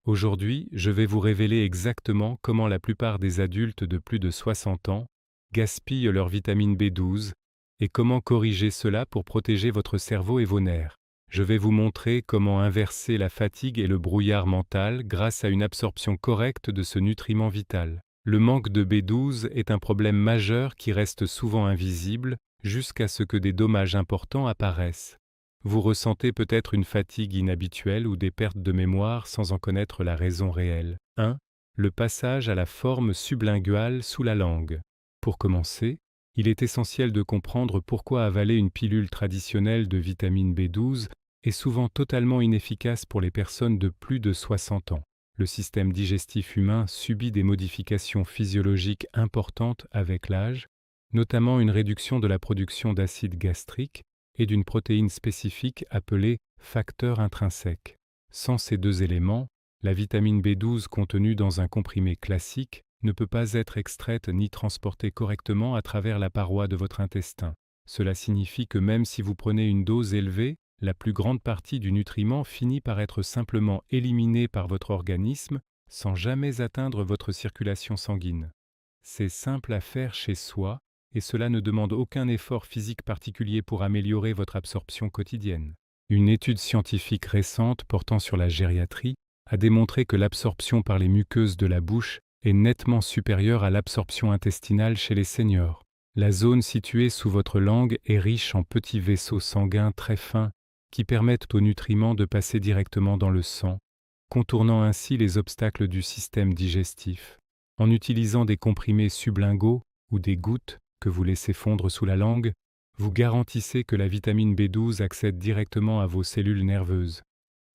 Aujourd'hui, je vais vous révéler exactement comment la plupart des adultes de plus de 60 ans gaspillent leur vitamine B12 et comment corriger cela pour protéger votre cerveau et vos nerfs. Je vais vous montrer comment inverser la fatigue et le brouillard mental grâce à une absorption correcte de ce nutriment vital. Le manque de B12 est un problème majeur qui reste souvent invisible jusqu'à ce que des dommages importants apparaissent. Vous ressentez peut-être une fatigue inhabituelle ou des pertes de mémoire sans en connaître la raison réelle. 1. Le passage à la forme sublinguale sous la langue. Pour commencer, il est essentiel de comprendre pourquoi avaler une pilule traditionnelle de vitamine B12 est souvent totalement inefficace pour les personnes de plus de 60 ans. Le système digestif humain subit des modifications physiologiques importantes avec l'âge, notamment une réduction de la production d'acide gastrique et d'une protéine spécifique appelée facteur intrinsèque. Sans ces deux éléments, la vitamine B12 contenue dans un comprimé classique ne peut pas être extraite ni transportée correctement à travers la paroi de votre intestin. Cela signifie que même si vous prenez une dose élevée, la plus grande partie du nutriment finit par être simplement éliminée par votre organisme sans jamais atteindre votre circulation sanguine. C'est simple à faire chez soi et cela ne demande aucun effort physique particulier pour améliorer votre absorption quotidienne. Une étude scientifique récente portant sur la gériatrie a démontré que l'absorption par les muqueuses de la bouche est nettement supérieure à l'absorption intestinale chez les seniors. La zone située sous votre langue est riche en petits vaisseaux sanguins très fins qui permettent aux nutriments de passer directement dans le sang, contournant ainsi les obstacles du système digestif. En utilisant des comprimés sublinguaux ou des gouttes que vous laissez fondre sous la langue, vous garantissez que la vitamine B12 accède directement à vos cellules nerveuses.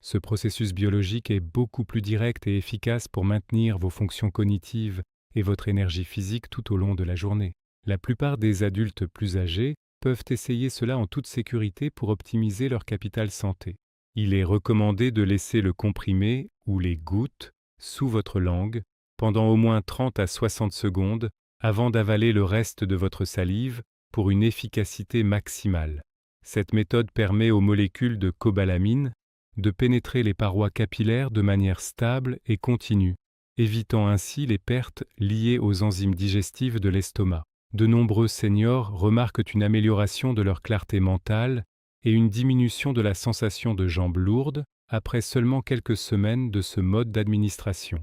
Ce processus biologique est beaucoup plus direct et efficace pour maintenir vos fonctions cognitives et votre énergie physique tout au long de la journée. La plupart des adultes plus âgés peuvent essayer cela en toute sécurité pour optimiser leur capital santé. Il est recommandé de laisser le comprimé ou les gouttes sous votre langue pendant au moins 30 à 60 secondes avant d'avaler le reste de votre salive pour une efficacité maximale. Cette méthode permet aux molécules de cobalamine de pénétrer les parois capillaires de manière stable et continue, évitant ainsi les pertes liées aux enzymes digestives de l'estomac. De nombreux seniors remarquent une amélioration de leur clarté mentale et une diminution de la sensation de jambes lourdes après seulement quelques semaines de ce mode d'administration.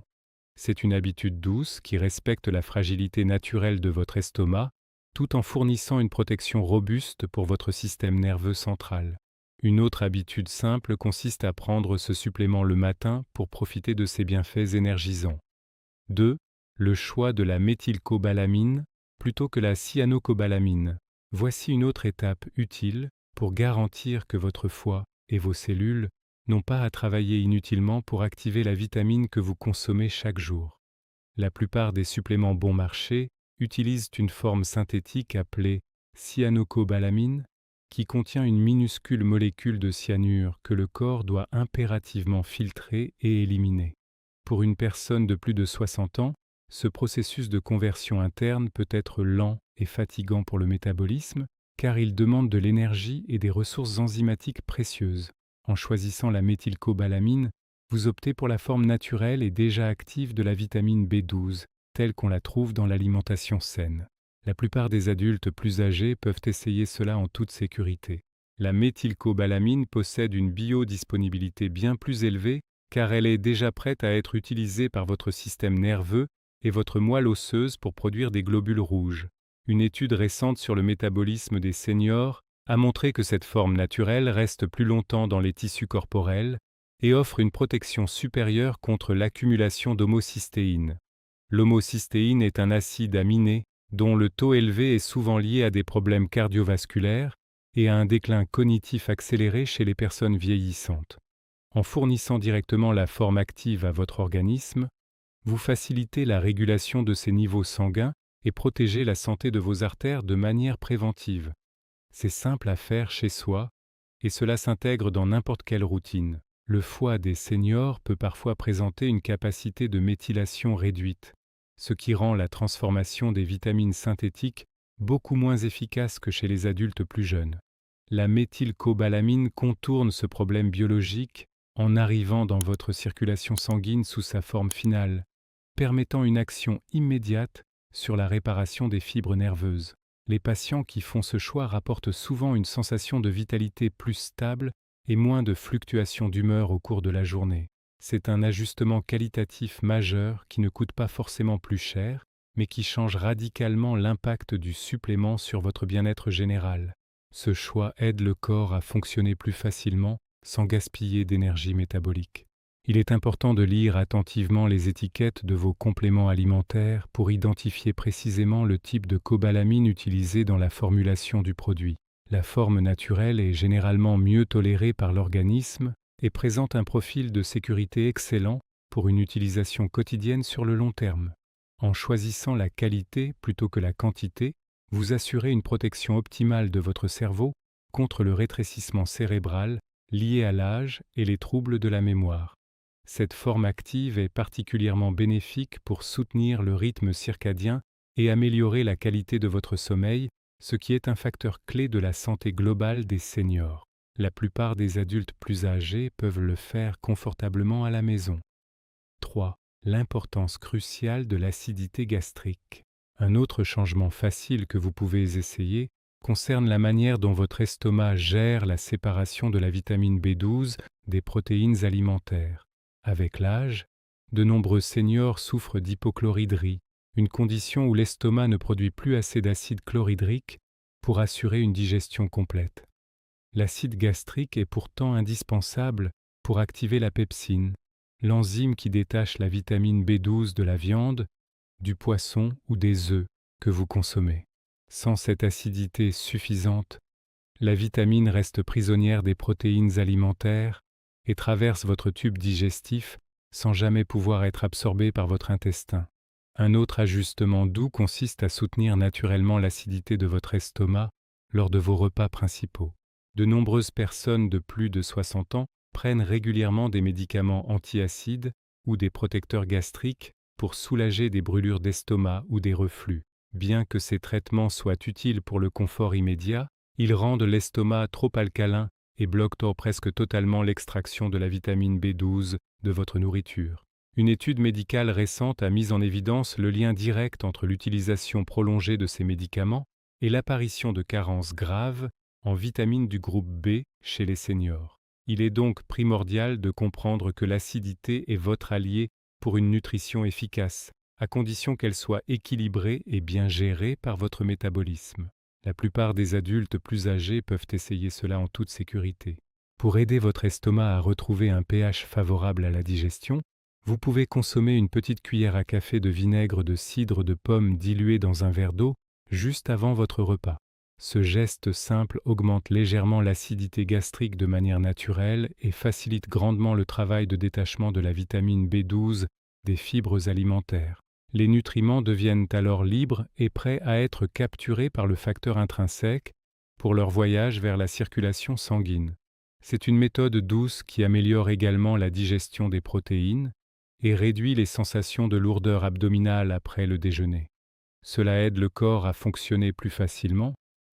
C'est une habitude douce qui respecte la fragilité naturelle de votre estomac, tout en fournissant une protection robuste pour votre système nerveux central. Une autre habitude simple consiste à prendre ce supplément le matin pour profiter de ses bienfaits énergisants. 2. Le choix de la méthylcobalamine plutôt que la cyanocobalamine. Voici une autre étape utile pour garantir que votre foie et vos cellules n'ont pas à travailler inutilement pour activer la vitamine que vous consommez chaque jour. La plupart des suppléments bon marché utilisent une forme synthétique appelée cyanocobalamine qui contient une minuscule molécule de cyanure que le corps doit impérativement filtrer et éliminer. Pour une personne de plus de 60 ans, ce processus de conversion interne peut être lent et fatigant pour le métabolisme car il demande de l'énergie et des ressources enzymatiques précieuses. En choisissant la méthylcobalamine, vous optez pour la forme naturelle et déjà active de la vitamine B12, telle qu'on la trouve dans l'alimentation saine. La plupart des adultes plus âgés peuvent essayer cela en toute sécurité. La méthylcobalamine possède une biodisponibilité bien plus élevée car elle est déjà prête à être utilisée par votre système nerveux et votre moelle osseuse pour produire des globules rouges. Une étude récente sur le métabolisme des seniors a montré que cette forme naturelle reste plus longtemps dans les tissus corporels et offre une protection supérieure contre l'accumulation d'homocystéine. L'homocystéine est un acide aminé dont le taux élevé est souvent lié à des problèmes cardiovasculaires et à un déclin cognitif accéléré chez les personnes vieillissantes. En fournissant directement la forme active à votre organisme, vous facilitez la régulation de ces niveaux sanguins et protégez la santé de vos artères de manière préventive. C'est simple à faire chez soi et cela s'intègre dans n'importe quelle routine. Le foie des seniors peut parfois présenter une capacité de méthylation réduite, ce qui rend la transformation des vitamines synthétiques beaucoup moins efficace que chez les adultes plus jeunes. La méthylcobalamine contourne ce problème biologique en arrivant dans votre circulation sanguine sous sa forme finale, permettant une action immédiate sur la réparation des fibres nerveuses. Les patients qui font ce choix rapportent souvent une sensation de vitalité plus stable et moins de fluctuations d'humeur au cours de la journée. C'est un ajustement qualitatif majeur qui ne coûte pas forcément plus cher, mais qui change radicalement l'impact du supplément sur votre bien-être général. Ce choix aide le corps à fonctionner plus facilement sans gaspiller d'énergie métabolique. Il est important de lire attentivement les étiquettes de vos compléments alimentaires pour identifier précisément le type de cobalamine utilisé dans la formulation du produit. La forme naturelle est généralement mieux tolérée par l'organisme et présente un profil de sécurité excellent pour une utilisation quotidienne sur le long terme. En choisissant la qualité plutôt que la quantité, vous assurez une protection optimale de votre cerveau contre le rétrécissement cérébral lié à l'âge et les troubles de la mémoire. Cette forme active est particulièrement bénéfique pour soutenir le rythme circadien et améliorer la qualité de votre sommeil, ce qui est un facteur clé de la santé globale des seniors. La plupart des adultes plus âgés peuvent le faire confortablement à la maison. 3. L'importance cruciale de l'acidité gastrique. Un autre changement facile que vous pouvez essayer concerne la manière dont votre estomac gère la séparation de la vitamine B12 des protéines alimentaires. Avec l'âge, de nombreux seniors souffrent d'hypochloridrie, une condition où l'estomac ne produit plus assez d'acide chlorhydrique pour assurer une digestion complète. L'acide gastrique est pourtant indispensable pour activer la pepsine, l'enzyme qui détache la vitamine B12 de la viande, du poisson ou des œufs que vous consommez. Sans cette acidité suffisante, la vitamine reste prisonnière des protéines alimentaires et traverse votre tube digestif sans jamais pouvoir être absorbée par votre intestin. Un autre ajustement doux consiste à soutenir naturellement l'acidité de votre estomac lors de vos repas principaux. De nombreuses personnes de plus de 60 ans prennent régulièrement des médicaments antiacides ou des protecteurs gastriques pour soulager des brûlures d'estomac ou des reflux. Bien que ces traitements soient utiles pour le confort immédiat, ils rendent l'estomac trop alcalin et bloquent presque totalement l'extraction de la vitamine B12 de votre nourriture. Une étude médicale récente a mis en évidence le lien direct entre l'utilisation prolongée de ces médicaments et l'apparition de carences graves en vitamines du groupe B chez les seniors. Il est donc primordial de comprendre que l'acidité est votre allié pour une nutrition efficace, à condition qu'elle soit équilibrée et bien gérée par votre métabolisme. La plupart des adultes plus âgés peuvent essayer cela en toute sécurité. Pour aider votre estomac à retrouver un pH favorable à la digestion, vous pouvez consommer une petite cuillère à café de vinaigre de cidre de pomme dilué dans un verre d'eau juste avant votre repas. Ce geste simple augmente légèrement l'acidité gastrique de manière naturelle et facilite grandement le travail de détachement de la vitamine B12 des fibres alimentaires. Les nutriments deviennent alors libres et prêts à être capturés par le facteur intrinsèque pour leur voyage vers la circulation sanguine. C'est une méthode douce qui améliore également la digestion des protéines et réduit les sensations de lourdeur abdominale après le déjeuner. Cela aide le corps à fonctionner plus facilement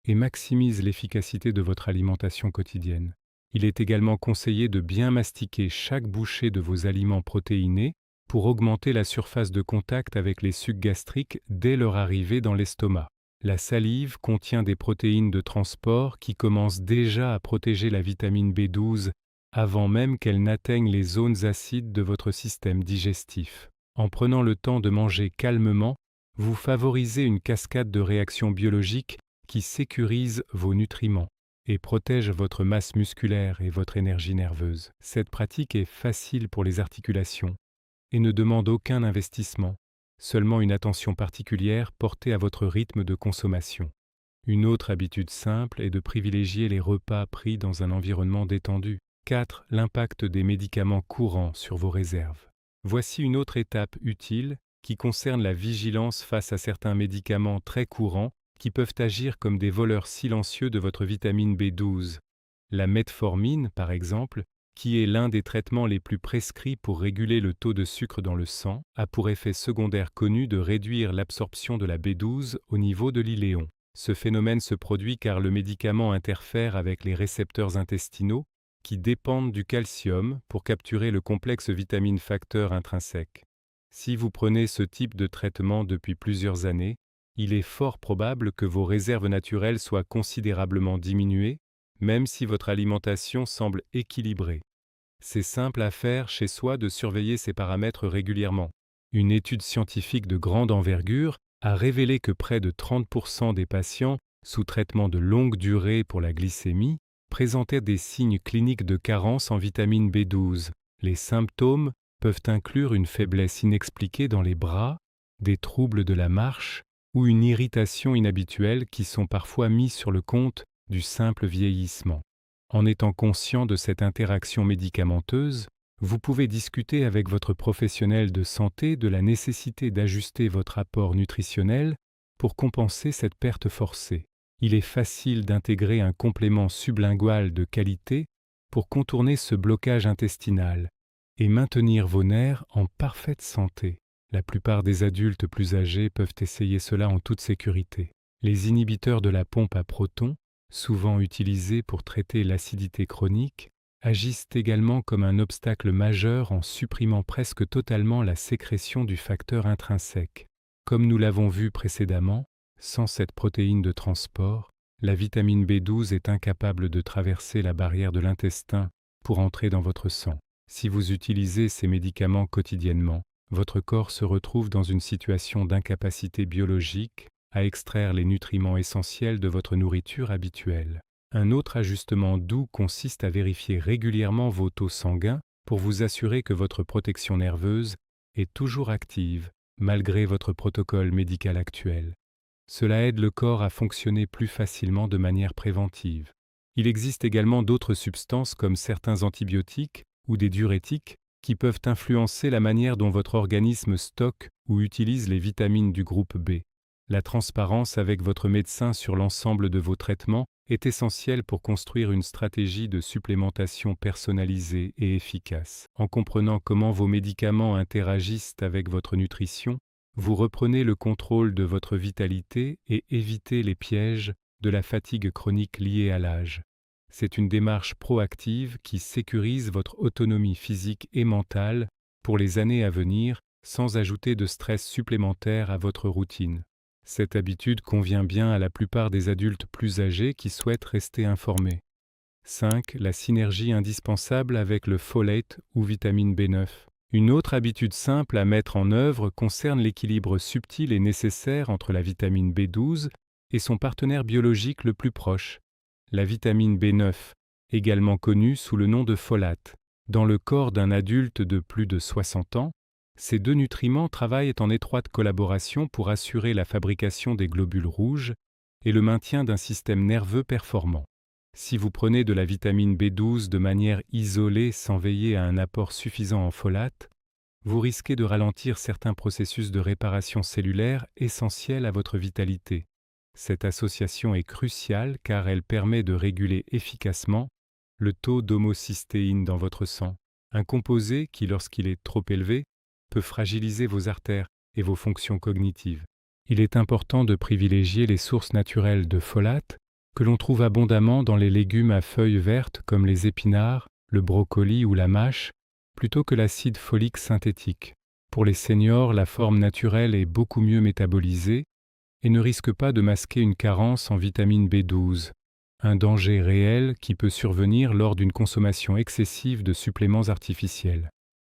et maximise l'efficacité de votre alimentation quotidienne. Il est également conseillé de bien mastiquer chaque bouchée de vos aliments protéinés pour augmenter la surface de contact avec les sucs gastriques dès leur arrivée dans l'estomac. La salive contient des protéines de transport qui commencent déjà à protéger la vitamine B12 avant même qu'elle n'atteigne les zones acides de votre système digestif. En prenant le temps de manger calmement, vous favorisez une cascade de réactions biologiques qui sécurisent vos nutriments et protègent votre masse musculaire et votre énergie nerveuse. Cette pratique est facile pour les articulations et ne demande aucun investissement, seulement une attention particulière portée à votre rythme de consommation. Une autre habitude simple est de privilégier les repas pris dans un environnement détendu. 4. L'impact des médicaments courants sur vos réserves. Voici une autre étape utile qui concerne la vigilance face à certains médicaments très courants qui peuvent agir comme des voleurs silencieux de votre vitamine B12. La metformine, par exemple, qui est l'un des traitements les plus prescrits pour réguler le taux de sucre dans le sang, a pour effet secondaire connu de réduire l'absorption de la B12 au niveau de l'iléon. Ce phénomène se produit car le médicament interfère avec les récepteurs intestinaux qui dépendent du calcium pour capturer le complexe vitamine-facteur intrinsèque. Si vous prenez ce type de traitement depuis plusieurs années, il est fort probable que vos réserves naturelles soient considérablement diminuées, même si votre alimentation semble équilibrée. C'est simple à faire chez soi de surveiller ces paramètres régulièrement. Une étude scientifique de grande envergure a révélé que près de 30% des patients sous traitement de longue durée pour la glycémie présentaient des signes cliniques de carence en vitamine B12. Les symptômes peuvent inclure une faiblesse inexpliquée dans les bras, des troubles de la marche ou une irritation inhabituelle qui sont parfois mis sur le compte du simple vieillissement. En étant conscient de cette interaction médicamenteuse, vous pouvez discuter avec votre professionnel de santé de la nécessité d'ajuster votre apport nutritionnel pour compenser cette perte forcée. Il est facile d'intégrer un complément sublingual de qualité pour contourner ce blocage intestinal et maintenir vos nerfs en parfaite santé. La plupart des adultes plus âgés peuvent essayer cela en toute sécurité. Les inhibiteurs de la pompe à protons, souvent utilisés pour traiter l'acidité chronique, agissent également comme un obstacle majeur en supprimant presque totalement la sécrétion du facteur intrinsèque. Comme nous l'avons vu précédemment, sans cette protéine de transport, la vitamine B12 est incapable de traverser la barrière de l'intestin pour entrer dans votre sang. Si vous utilisez ces médicaments quotidiennement, votre corps se retrouve dans une situation d'incapacité biologique à extraire les nutriments essentiels de votre nourriture habituelle. Un autre ajustement doux consiste à vérifier régulièrement vos taux sanguins pour vous assurer que votre protection nerveuse est toujours active malgré votre protocole médical actuel. Cela aide le corps à fonctionner plus facilement de manière préventive. Il existe également d'autres substances comme certains antibiotiques ou des diurétiques qui peuvent influencer la manière dont votre organisme stocke ou utilise les vitamines du groupe B. La transparence avec votre médecin sur l'ensemble de vos traitements est essentielle pour construire une stratégie de supplémentation personnalisée et efficace. En comprenant comment vos médicaments interagissent avec votre nutrition, vous reprenez le contrôle de votre vitalité et évitez les pièges de la fatigue chronique liée à l'âge. C'est une démarche proactive qui sécurise votre autonomie physique et mentale pour les années à venir sans ajouter de stress supplémentaire à votre routine. Cette habitude convient bien à la plupart des adultes plus âgés qui souhaitent rester informés. 5. La synergie indispensable avec le folate ou vitamine B9. Une autre habitude simple à mettre en œuvre concerne l'équilibre subtil et nécessaire entre la vitamine B12 et son partenaire biologique le plus proche, la vitamine B9, également connue sous le nom de folate. Dans le corps d'un adulte de plus de 60 ans, ces deux nutriments travaillent en étroite collaboration pour assurer la fabrication des globules rouges et le maintien d'un système nerveux performant. Si vous prenez de la vitamine B12 de manière isolée sans veiller à un apport suffisant en folate, vous risquez de ralentir certains processus de réparation cellulaire essentiels à votre vitalité. Cette association est cruciale car elle permet de réguler efficacement le taux d'homocystéine dans votre sang, un composé qui, lorsqu'il est trop élevé, peut fragiliser vos artères et vos fonctions cognitives. Il est important de privilégier les sources naturelles de folate que l'on trouve abondamment dans les légumes à feuilles vertes comme les épinards, le brocoli ou la mâche, plutôt que l'acide folique synthétique. Pour les seniors, la forme naturelle est beaucoup mieux métabolisée et ne risque pas de masquer une carence en vitamine B12, un danger réel qui peut survenir lors d'une consommation excessive de suppléments artificiels.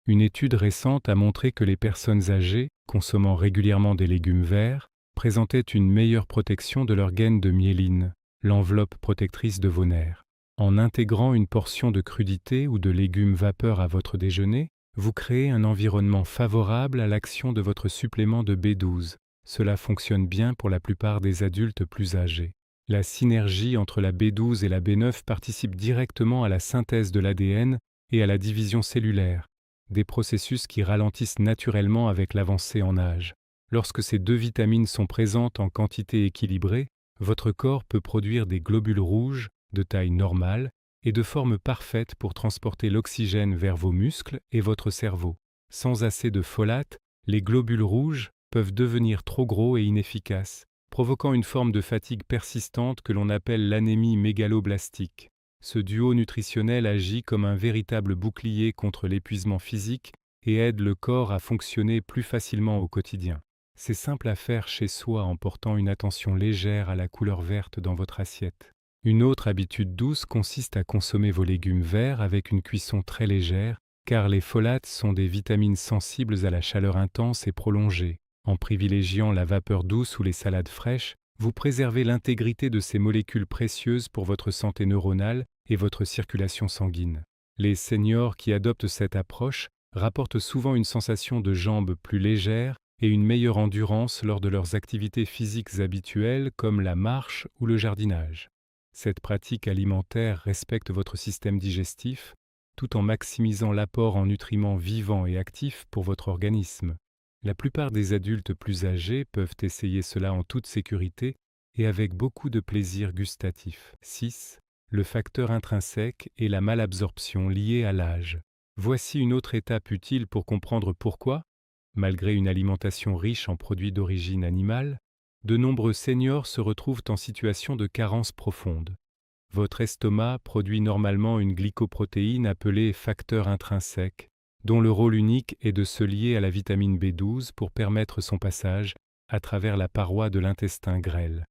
Une étude récente a montré que les personnes âgées, consommant régulièrement des légumes verts, présentaient une meilleure protection de leur gaine de myéline, l'enveloppe protectrice de vos nerfs. En intégrant une portion de crudité ou de légumes vapeur à votre déjeuner, vous créez un environnement favorable à l'action de votre supplément de B12. Cela fonctionne bien pour la plupart des adultes plus âgés. La synergie entre la B12 et la B9 participe directement à la synthèse de l'ADN et à la division cellulaire, des processus qui ralentissent naturellement avec l'avancée en âge. Lorsque ces deux vitamines sont présentes en quantité équilibrée, votre corps peut produire des globules rouges de taille normale et de forme parfaite pour transporter l'oxygène vers vos muscles et votre cerveau. Sans assez de folate, les globules rouges peuvent devenir trop gros et inefficaces, provoquant une forme de fatigue persistante que l'on appelle l'anémie mégaloblastique. Ce duo nutritionnel agit comme un véritable bouclier contre l'épuisement physique et aide le corps à fonctionner plus facilement au quotidien. C'est simple à faire chez soi en portant une attention légère à la couleur verte dans votre assiette. Une autre habitude douce consiste à consommer vos légumes verts avec une cuisson très légère, car les folates sont des vitamines sensibles à la chaleur intense et prolongée. En privilégiant la vapeur douce ou les salades fraîches, vous préservez l'intégrité de ces molécules précieuses pour votre santé neuronale et votre circulation sanguine. Les seniors qui adoptent cette approche rapportent souvent une sensation de jambes plus légères et une meilleure endurance lors de leurs activités physiques habituelles comme la marche ou le jardinage. Cette pratique alimentaire respecte votre système digestif tout en maximisant l'apport en nutriments vivants et actifs pour votre organisme. La plupart des adultes plus âgés peuvent essayer cela en toute sécurité et avec beaucoup de plaisir gustatif. 6. Le facteur intrinsèque et la malabsorption liée à l'âge. Voici une autre étape utile pour comprendre pourquoi, malgré une alimentation riche en produits d'origine animale, de nombreux seniors se retrouvent en situation de carence profonde. Votre estomac produit normalement une glycoprotéine appelée facteur intrinsèque, dont le rôle unique est de se lier à la vitamine B12 pour permettre son passage à travers la paroi de l'intestin grêle.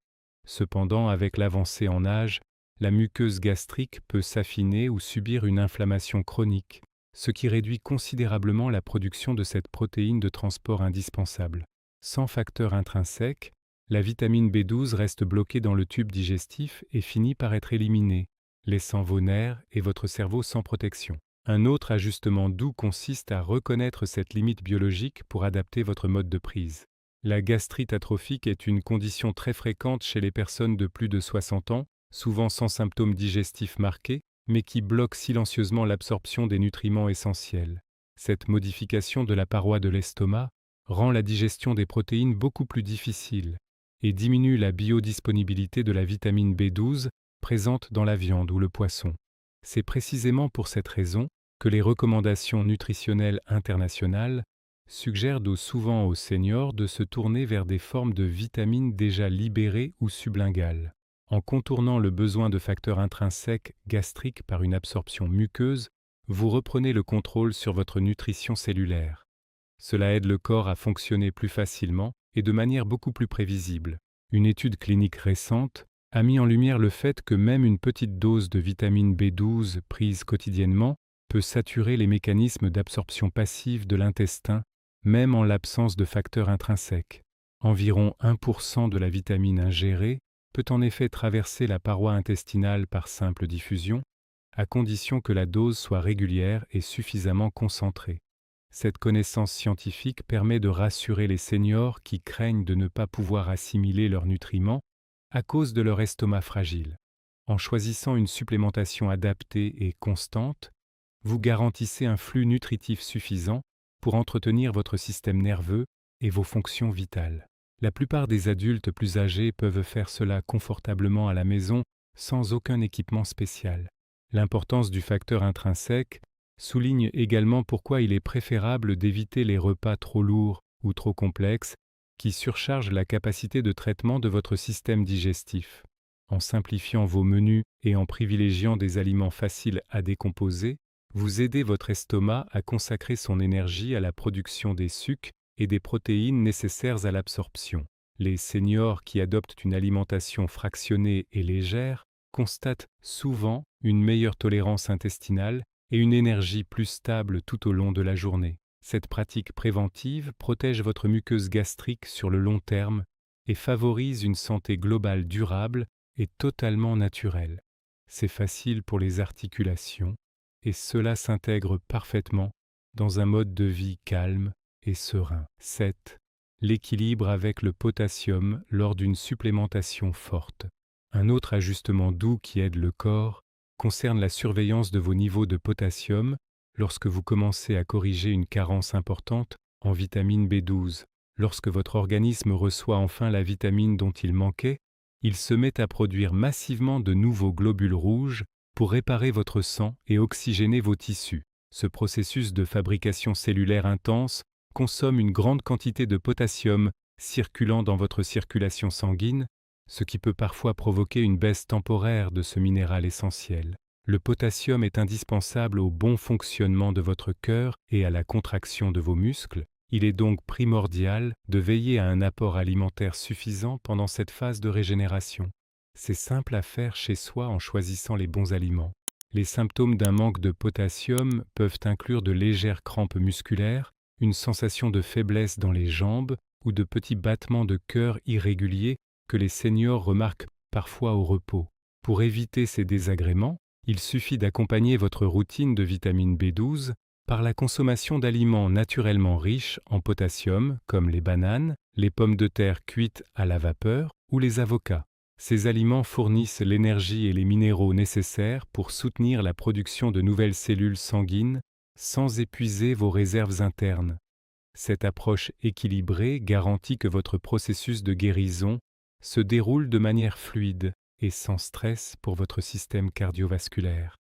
Cependant, avec l'avancée en âge, la muqueuse gastrique peut s'affiner ou subir une inflammation chronique, ce qui réduit considérablement la production de cette protéine de transport indispensable. Sans facteur intrinsèque, la vitamine B12 reste bloquée dans le tube digestif et finit par être éliminée, laissant vos nerfs et votre cerveau sans protection. Un autre ajustement doux consiste à reconnaître cette limite biologique pour adapter votre mode de prise. La gastrite atrophique est une condition très fréquente chez les personnes de plus de 60 ans, souvent sans symptômes digestifs marqués, mais qui bloque silencieusement l'absorption des nutriments essentiels. Cette modification de la paroi de l'estomac rend la digestion des protéines beaucoup plus difficile et diminue la biodisponibilité de la vitamine B12 présente dans la viande ou le poisson. C'est précisément pour cette raison que les recommandations nutritionnelles internationales suggèrent souvent aux seniors de se tourner vers des formes de vitamines déjà libérées ou sublinguales. En contournant le besoin de facteurs intrinsèques gastriques par une absorption muqueuse, vous reprenez le contrôle sur votre nutrition cellulaire. Cela aide le corps à fonctionner plus facilement et de manière beaucoup plus prévisible. Une étude clinique récente a mis en lumière le fait que même une petite dose de vitamine B12 prise quotidiennement peut saturer les mécanismes d'absorption passive de l'intestin, même en l'absence de facteurs intrinsèques. Environ 1% de la vitamine ingérée peut en effet traverser la paroi intestinale par simple diffusion, à condition que la dose soit régulière et suffisamment concentrée. Cette connaissance scientifique permet de rassurer les seniors qui craignent de ne pas pouvoir assimiler leurs nutriments à cause de leur estomac fragile. En choisissant une supplémentation adaptée et constante, vous garantissez un flux nutritif suffisant pour entretenir votre système nerveux et vos fonctions vitales. La plupart des adultes plus âgés peuvent faire cela confortablement à la maison sans aucun équipement spécial. L'importance du facteur intrinsèque souligne également pourquoi il est préférable d'éviter les repas trop lourds ou trop complexes qui surchargent la capacité de traitement de votre système digestif. En simplifiant vos menus et en privilégiant des aliments faciles à décomposer, vous aidez votre estomac à consacrer son énergie à la production des sucs et des protéines nécessaires à l'absorption. Les seniors qui adoptent une alimentation fractionnée et légère constatent souvent une meilleure tolérance intestinale et une énergie plus stable tout au long de la journée. Cette pratique préventive protège votre muqueuse gastrique sur le long terme et favorise une santé globale durable et totalement naturelle. C'est facile pour les articulations et cela s'intègre parfaitement dans un mode de vie calme et serein. 7. L'équilibre avec le potassium lors d'une supplémentation forte. Un autre ajustement doux qui aide le corps concerne la surveillance de vos niveaux de potassium lorsque vous commencez à corriger une carence importante en vitamine B12. Lorsque votre organisme reçoit enfin la vitamine dont il manquait, il se met à produire massivement de nouveaux globules rouges pour réparer votre sang et oxygéner vos tissus. Ce processus de fabrication cellulaire intense consomme une grande quantité de potassium circulant dans votre circulation sanguine, ce qui peut parfois provoquer une baisse temporaire de ce minéral essentiel. Le potassium est indispensable au bon fonctionnement de votre cœur et à la contraction de vos muscles. Il est donc primordial de veiller à un apport alimentaire suffisant pendant cette phase de régénération. C'est simple à faire chez soi en choisissant les bons aliments. Les symptômes d'un manque de potassium peuvent inclure de légères crampes musculaires, une sensation de faiblesse dans les jambes ou de petits battements de cœur irréguliers que les seniors remarquent parfois au repos. Pour éviter ces désagréments, il suffit d'accompagner votre routine de vitamine B12 par la consommation d'aliments naturellement riches en potassium comme les bananes, les pommes de terre cuites à la vapeur ou les avocats. Ces aliments fournissent l'énergie et les minéraux nécessaires pour soutenir la production de nouvelles cellules sanguines sans épuiser vos réserves internes. Cette approche équilibrée garantit que votre processus de guérison se déroule de manière fluide et sans stress pour votre système cardiovasculaire.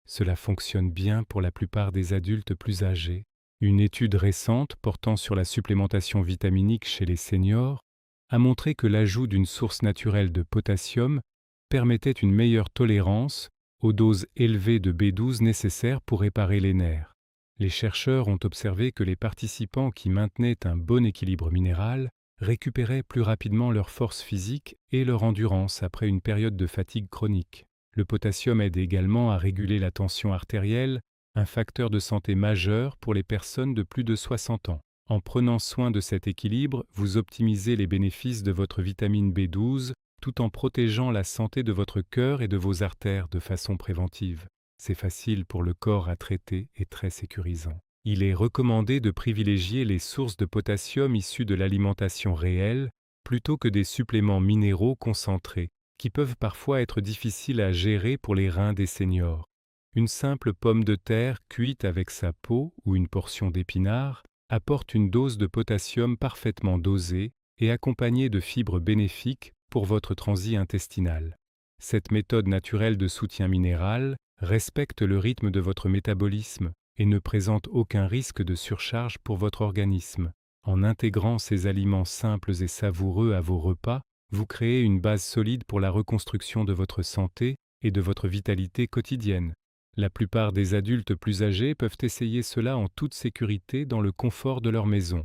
Cela fonctionne bien pour la plupart des adultes plus âgés. Une étude récente portant sur la supplémentation vitaminique chez les seniors a montré que l'ajout d'une source naturelle de potassium permettait une meilleure tolérance aux doses élevées de B12 nécessaires pour réparer les nerfs. Les chercheurs ont observé que les participants qui maintenaient un bon équilibre minéral récupéraient plus rapidement leur force physique et leur endurance après une période de fatigue chronique. Le potassium aide également à réguler la tension artérielle, un facteur de santé majeur pour les personnes de plus de 60 ans. En prenant soin de cet équilibre, vous optimisez les bénéfices de votre vitamine B12 tout en protégeant la santé de votre cœur et de vos artères de façon préventive. C'est facile pour le corps à traiter et très sécurisant. Il est recommandé de privilégier les sources de potassium issues de l'alimentation réelle plutôt que des suppléments minéraux concentrés, qui peuvent parfois être difficiles à gérer pour les reins des seniors. Une simple pomme de terre cuite avec sa peau ou une portion d'épinards apporte une dose de potassium parfaitement dosée et accompagnée de fibres bénéfiques pour votre transit intestinal. Cette méthode naturelle de soutien minéral respecte le rythme de votre métabolisme et ne présente aucun risque de surcharge pour votre organisme. En intégrant ces aliments simples et savoureux à vos repas, vous créez une base solide pour la reconstruction de votre santé et de votre vitalité quotidienne. La plupart des adultes plus âgés peuvent essayer cela en toute sécurité dans le confort de leur maison.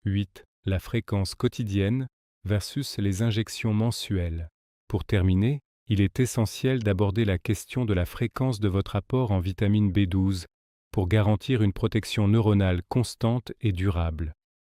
8. La fréquence quotidienne versus les injections mensuelles. Pour terminer, il est essentiel d'aborder la question de la fréquence de votre apport en vitamine B12 pour garantir une protection neuronale constante et durable.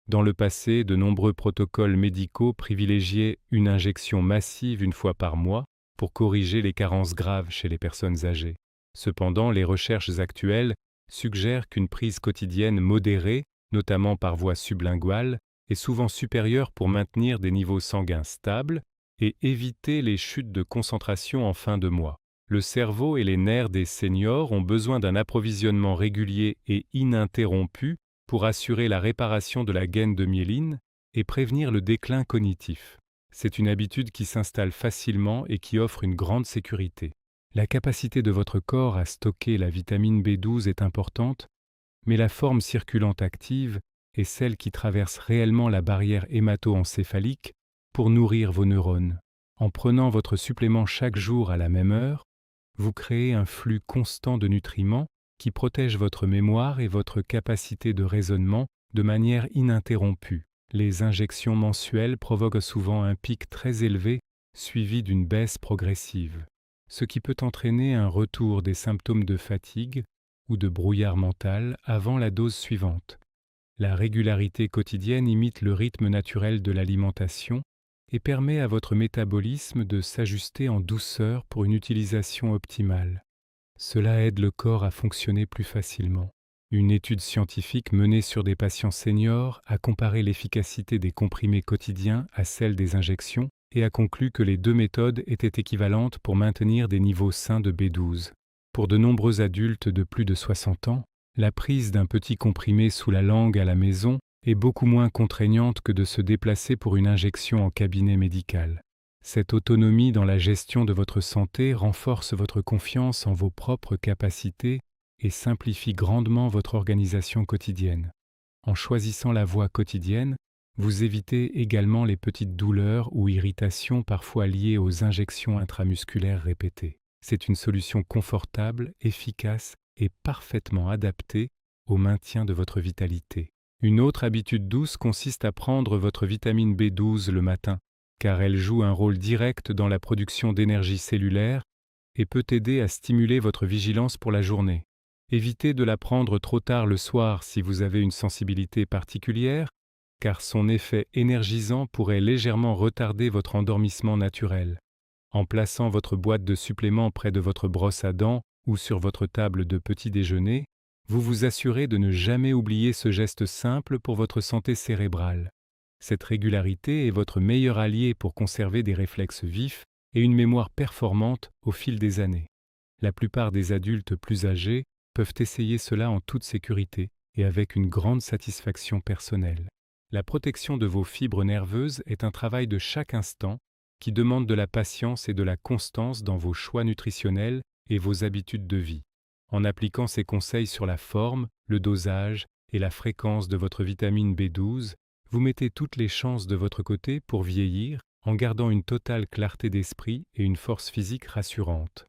Dans le passé, de nombreux protocoles médicaux privilégiaient une injection massive une fois par mois pour corriger les carences graves chez les personnes âgées. Cependant, les recherches actuelles suggèrent qu'une prise quotidienne modérée, notamment par voie sublinguale, est souvent supérieure pour maintenir des niveaux sanguins stables et éviter les chutes de concentration en fin de mois. Le cerveau et les nerfs des seniors ont besoin d'un approvisionnement régulier et ininterrompu pour assurer la réparation de la gaine de myéline et prévenir le déclin cognitif. C'est une habitude qui s'installe facilement et qui offre une grande sécurité. La capacité de votre corps à stocker la vitamine B12 est importante, mais la forme circulante active est celle qui traverse réellement la barrière hémato-encéphalique pour nourrir vos neurones. En prenant votre supplément chaque jour à la même heure, vous créez un flux constant de nutriments qui protège votre mémoire et votre capacité de raisonnement de manière ininterrompue. Les injections mensuelles provoquent souvent un pic très élevé suivi d'une baisse progressive, ce qui peut entraîner un retour des symptômes de fatigue ou de brouillard mental avant la dose suivante. La régularité quotidienne imite le rythme naturel de l'alimentation et permet à votre métabolisme de s'ajuster en douceur pour une utilisation optimale. Cela aide le corps à fonctionner plus facilement. Une étude scientifique menée sur des patients seniors a comparé l'efficacité des comprimés quotidiens à celle des injections et a conclu que les deux méthodes étaient équivalentes pour maintenir des niveaux sains de B12. Pour de nombreux adultes de plus de 60 ans, la prise d'un petit comprimé sous la langue à la maison est beaucoup moins contraignante que de se déplacer pour une injection en cabinet médical. Cette autonomie dans la gestion de votre santé renforce votre confiance en vos propres capacités et simplifie grandement votre organisation quotidienne. En choisissant la voie quotidienne, vous évitez également les petites douleurs ou irritations parfois liées aux injections intramusculaires répétées. C'est une solution confortable, efficace et parfaitement adaptée au maintien de votre vitalité. Une autre habitude douce consiste à prendre votre vitamine B12 le matin, car elle joue un rôle direct dans la production d'énergie cellulaire et peut aider à stimuler votre vigilance pour la journée. Évitez de la prendre trop tard le soir si vous avez une sensibilité particulière, car son effet énergisant pourrait légèrement retarder votre endormissement naturel. En plaçant votre boîte de suppléments près de votre brosse à dents ou sur votre table de petit déjeuner, vous vous assurez de ne jamais oublier ce geste simple pour votre santé cérébrale. Cette régularité est votre meilleur allié pour conserver des réflexes vifs et une mémoire performante au fil des années. La plupart des adultes plus âgés peuvent essayer cela en toute sécurité et avec une grande satisfaction personnelle. La protection de vos fibres nerveuses est un travail de chaque instant qui demande de la patience et de la constance dans vos choix nutritionnels et vos habitudes de vie. En appliquant ces conseils sur la forme, le dosage et la fréquence de votre vitamine B12, vous mettez toutes les chances de votre côté pour vieillir en gardant une totale clarté d'esprit et une force physique rassurante.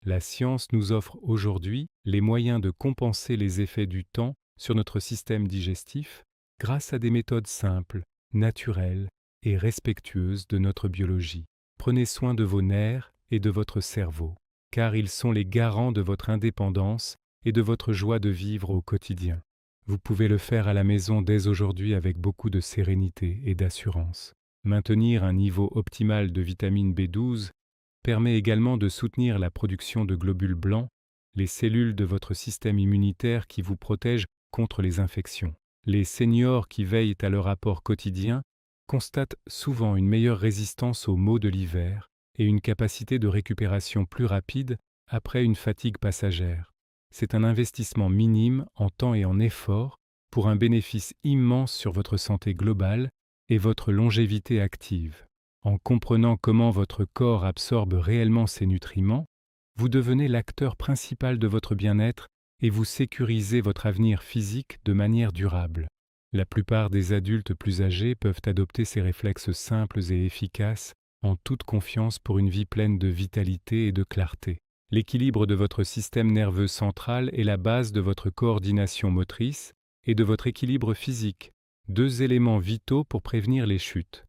La science nous offre aujourd'hui les moyens de compenser les effets du temps sur notre système digestif grâce à des méthodes simples, naturelles et respectueuses de notre biologie. Prenez soin de vos nerfs et de votre cerveau, car ils sont les garants de votre indépendance et de votre joie de vivre au quotidien. Vous pouvez le faire à la maison dès aujourd'hui avec beaucoup de sérénité et d'assurance. Maintenir un niveau optimal de vitamine B12 permet également de soutenir la production de globules blancs, les cellules de votre système immunitaire qui vous protègent contre les infections. Les seniors qui veillent à leur apport quotidien constatent souvent une meilleure résistance aux maux de l'hiver et une capacité de récupération plus rapide après une fatigue passagère. C'est un investissement minime en temps et en effort pour un bénéfice immense sur votre santé globale et votre longévité active. En comprenant comment votre corps absorbe réellement ces nutriments, vous devenez l'acteur principal de votre bien-être et vous sécurisez votre avenir physique de manière durable. La plupart des adultes plus âgés peuvent adopter ces réflexes simples et efficaces en toute confiance pour une vie pleine de vitalité et de clarté. L'équilibre de votre système nerveux central est la base de votre coordination motrice et de votre équilibre physique, deux éléments vitaux pour prévenir les chutes.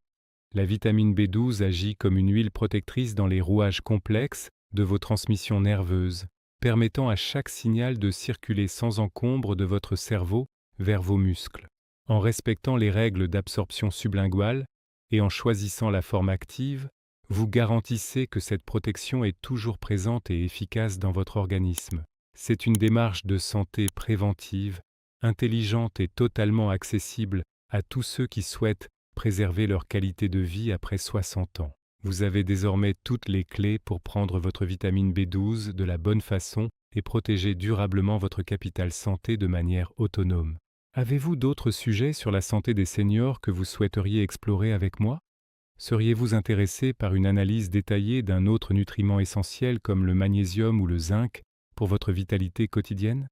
La vitamine B12 agit comme une huile protectrice dans les rouages complexes de vos transmissions nerveuses, permettant à chaque signal de circuler sans encombre de votre cerveau vers vos muscles. En respectant les règles d'absorption sublinguale et en choisissant la forme active, vous garantissez que cette protection est toujours présente et efficace dans votre organisme. C'est une démarche de santé préventive, intelligente et totalement accessible à tous ceux qui souhaitent préserver leur qualité de vie après 60 ans. Vous avez désormais toutes les clés pour prendre votre vitamine B12 de la bonne façon et protéger durablement votre capital santé de manière autonome. Avez-vous d'autres sujets sur la santé des seniors que vous souhaiteriez explorer avec moi? Seriez-vous intéressé par une analyse détaillée d'un autre nutriment essentiel comme le magnésium ou le zinc pour votre vitalité quotidienne?